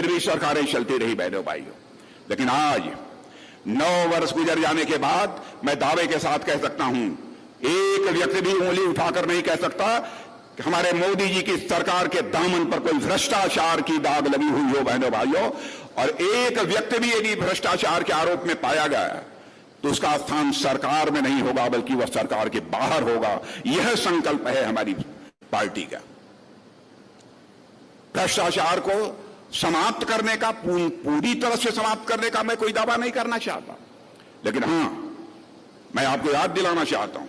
फिर भी सरकारें चलती रही बहनों भाइयों। लेकिन आज 9 वर्ष गुजर जाने के बाद मैं दावे के साथ कह सकता हूं, एक व्यक्ति भी उंगली उठाकर नहीं कह सकता कि हमारे मोदी जी की सरकार के दामन पर कोई भ्रष्टाचार की दाग लगी हुई हो बहनों भाइयों। और एक व्यक्ति भी यदि भ्रष्टाचार के आरोप में पाया गया तो उसका स्थान सरकार में नहीं होगा, बल्कि वह सरकार के बाहर होगा। यह संकल्प है हमारी पार्टी का। भ्रष्टाचार को समाप्त करने का, पूरी तरह से समाप्त करने का मैं कोई दावा नहीं करना चाहता, लेकिन हां, मैं आपको याद दिलाना चाहता हूं,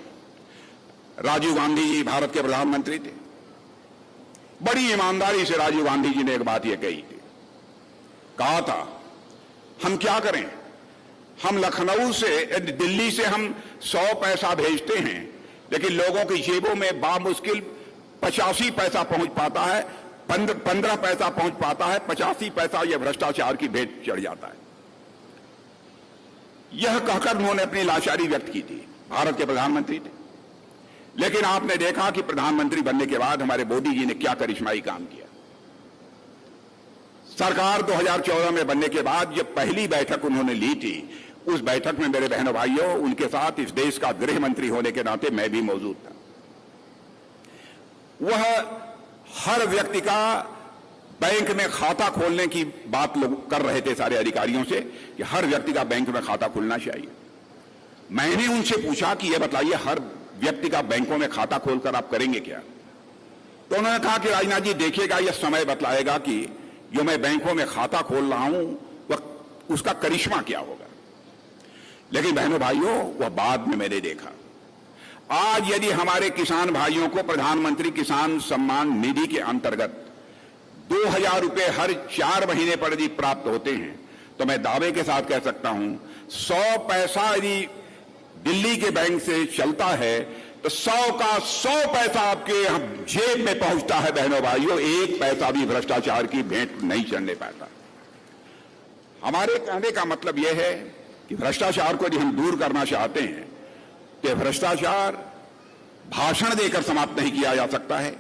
राजीव गांधी जी भारत के प्रधानमंत्री थे। बड़ी ईमानदारी से राजीव गांधी जी ने एक बात यह कही थी, कहा था हम क्या करें, हम लखनऊ से, दिल्ली से हम 100 पैसा भेजते हैं, लेकिन लोगों की जेबों में बामुश्किल 85 पैसा पहुंच पाता है, 15 पैसा पहुंच पाता है, 85 पैसा यह भ्रष्टाचार की भेंट चढ़ जाता है। यह कहकर उन्होंने अपनी लाचारी व्यक्त की थी। भारत के प्रधानमंत्री थे, लेकिन आपने देखा कि प्रधानमंत्री बनने के बाद हमारे मोदी जी ने क्या करिश्माई काम किया। सरकार 2014 में बनने के बाद जब पहली बैठक उन्होंने ली थी, उस बैठक में मेरे बहनों भाइयों, उनके साथ इस देश का गृह मंत्री होने के नाते मैं भी मौजूद था। वह हर व्यक्ति का बैंक में खाता खोलने की बात लोग कर रहे थे सारे अधिकारियों से कि हर व्यक्ति का बैंक में खाता खुलना चाहिए। मैंने उनसे पूछा कि यह बताइए, हर व्यक्ति का बैंकों में खाता खोलकर आप करेंगे क्या? तो उन्होंने कहा कि राजनाथ जी देखिएगा, यह समय बतलाएगा कि जो मैं बैंकों में खाता खोल रहा हूं वह उसका करिश्मा क्या होगा। लेकिन बहनों भाइयों, वह बाद में मैंने देखा। आज यदि हमारे किसान भाइयों को प्रधानमंत्री किसान सम्मान निधि के अंतर्गत 2000 रुपए हर 4 महीने पर यदि प्राप्त होते हैं, तो मैं दावे के साथ कह सकता हूं 100 पैसा यदि दिल्ली के बैंक से चलता है तो 100 का 100 पैसा आपके जेब में पहुंचता है बहनों भाइयों। एक पैसा भी भ्रष्टाचार की भेंट नहीं चढ़ने पाता। हमारे कहने का मतलब यह है कि भ्रष्टाचार को यदि हम दूर करना चाहते हैं तो भ्रष्टाचार भाषण देकर समाप्त नहीं किया जा सकता है।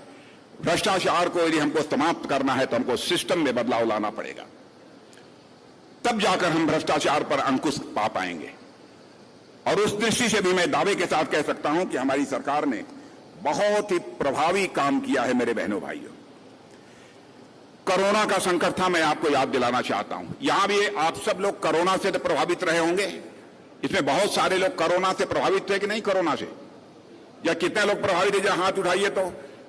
भ्रष्टाचार को यदि हमको समाप्त करना है तो हमको सिस्टम में बदलाव लाना पड़ेगा, तब जाकर हम भ्रष्टाचार पर अंकुश पा पाएंगे। और उस दृष्टि से भी मैं दावे के साथ कह सकता हूं कि हमारी सरकार ने बहुत ही प्रभावी काम किया है। मेरे बहनों भाइयों, कोरोना का संकट था, मैं आपको याद दिलाना चाहता हूं। यहां भी आप सब लोग कोरोना से तो प्रभावित रहे होंगे। इसमें बहुत सारे लोग कोरोना से प्रभावित थे कि नहीं? कोरोना से या कितने लोग प्रभावित थे? जरा हाथ उठाइए तो।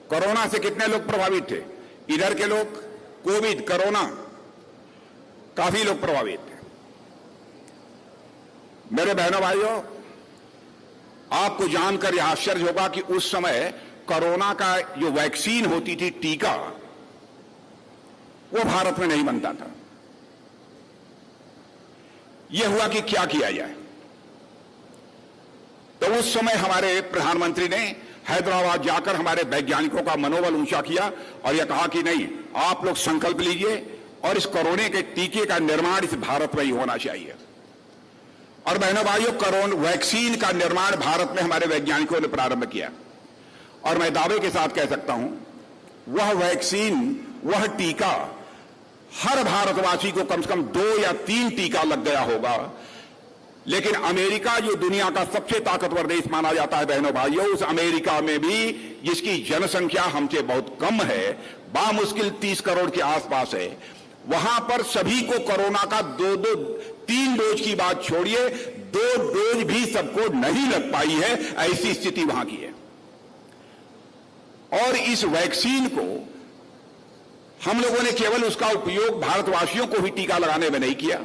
कोरोना से कितने लोग प्रभावित थे? इधर के लोग कोविड, कोरोना, काफी लोग प्रभावित थे। मेरे बहनों भाइयों, आपको जानकर यह आश्चर्य होगा कि उस समय कोरोना का जो वैक्सीन होती थी, टीका, वो भारत में नहीं बनता था। यह हुआ कि क्या किया जाए। तो उस समय हमारे प्रधानमंत्री ने हैदराबाद जाकर हमारे वैज्ञानिकों का मनोबल ऊंचा किया और यह कहा कि नहीं, आप लोग संकल्प लीजिए और इस कोरोना के टीके का निर्माण इस भारत में ही होना चाहिए। और बहनों भाइयों, कोरोना वैक्सीन का निर्माण भारत में हमारे वैज्ञानिकों ने प्रारंभ किया। और मैं दावे के साथ कह सकता हूं, वह वैक्सीन, वह टीका हर भारतवासी को कम से कम 2 या 3 टीका लग गया होगा। लेकिन अमेरिका, जो दुनिया का सबसे ताकतवर देश माना जाता है बहनों भाइयों, उस अमेरिका में भी जिसकी जनसंख्या हमसे बहुत कम है, बामुश्किल 30 करोड़ के आसपास है, वहां पर सभी को कोरोना का 3 डोज की बात छोड़िए, 2 डोज भी सबको नहीं लग पाई है। ऐसी स्थिति वहां की है। और इस वैक्सीन को हम लोगों ने केवल उसका उपयोग भारतवासियों को ही टीका लगाने में नहीं किया,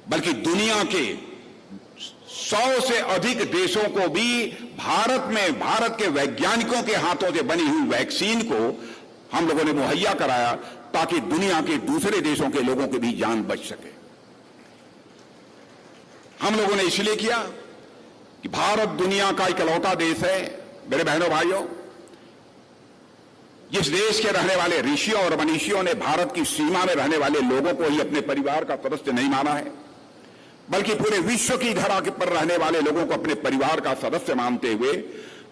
बल्कि दुनिया के 100 से अधिक देशों को भी भारत के वैज्ञानिकों के हाथों से बनी हुई वैक्सीन को हम लोगों ने मुहैया कराया, ताकि दुनिया के दूसरे देशों के लोगों की भी जान बच सके। हम लोगों ने इसलिए किया कि भारत दुनिया का इकलौता देश है, मेरे बहनों भाइयों, जिस देश के रहने वाले ऋषियों और मनीषियों ने भारत की सीमा में रहने वाले लोगों को ही अपने परिवार का सदस्य नहीं माना है, बल्कि पूरे विश्व की धरा पर रहने वाले लोगों को अपने परिवार का सदस्य मानते हुए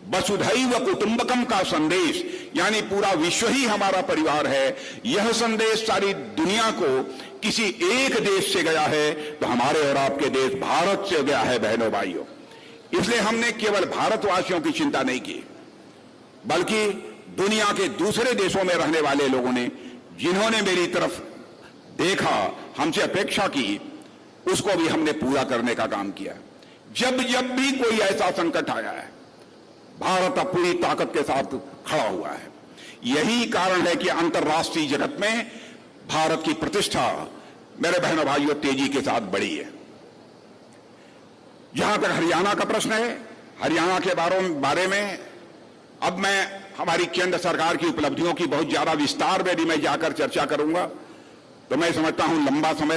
वसुधैव कुटुंबकम का संदेश, यानी पूरा विश्व ही हमारा परिवार है, यह संदेश सारी दुनिया को किसी एक देश से गया है तो हमारे और आपके देश भारत से गया है बहनों भाइयों। इसलिए हमने केवल भारतवासियों की चिंता नहीं की, बल्कि दुनिया के दूसरे देशों में रहने वाले लोगों ने जिन्होंने मेरी तरफ देखा, हमसे अपेक्षा की, उसको भी हमने पूरा करने का काम किया। जब जब भी कोई ऐसा संकट आया है, भारत अब पूरी ताकत के साथ खड़ा हुआ है। यही कारण है कि अंतर्राष्ट्रीय जगत में भारत की प्रतिष्ठा, मेरे बहनों भाइयों, तेजी के साथ बढ़ी है। जहां तक हरियाणा का प्रश्न है, हरियाणा के बारे में अब मैं हमारी केंद्र सरकार की उपलब्धियों की बहुत ज्यादा विस्तार में भी मैं जाकर चर्चा करूंगा, तो मैं समझता हूं लंबा समय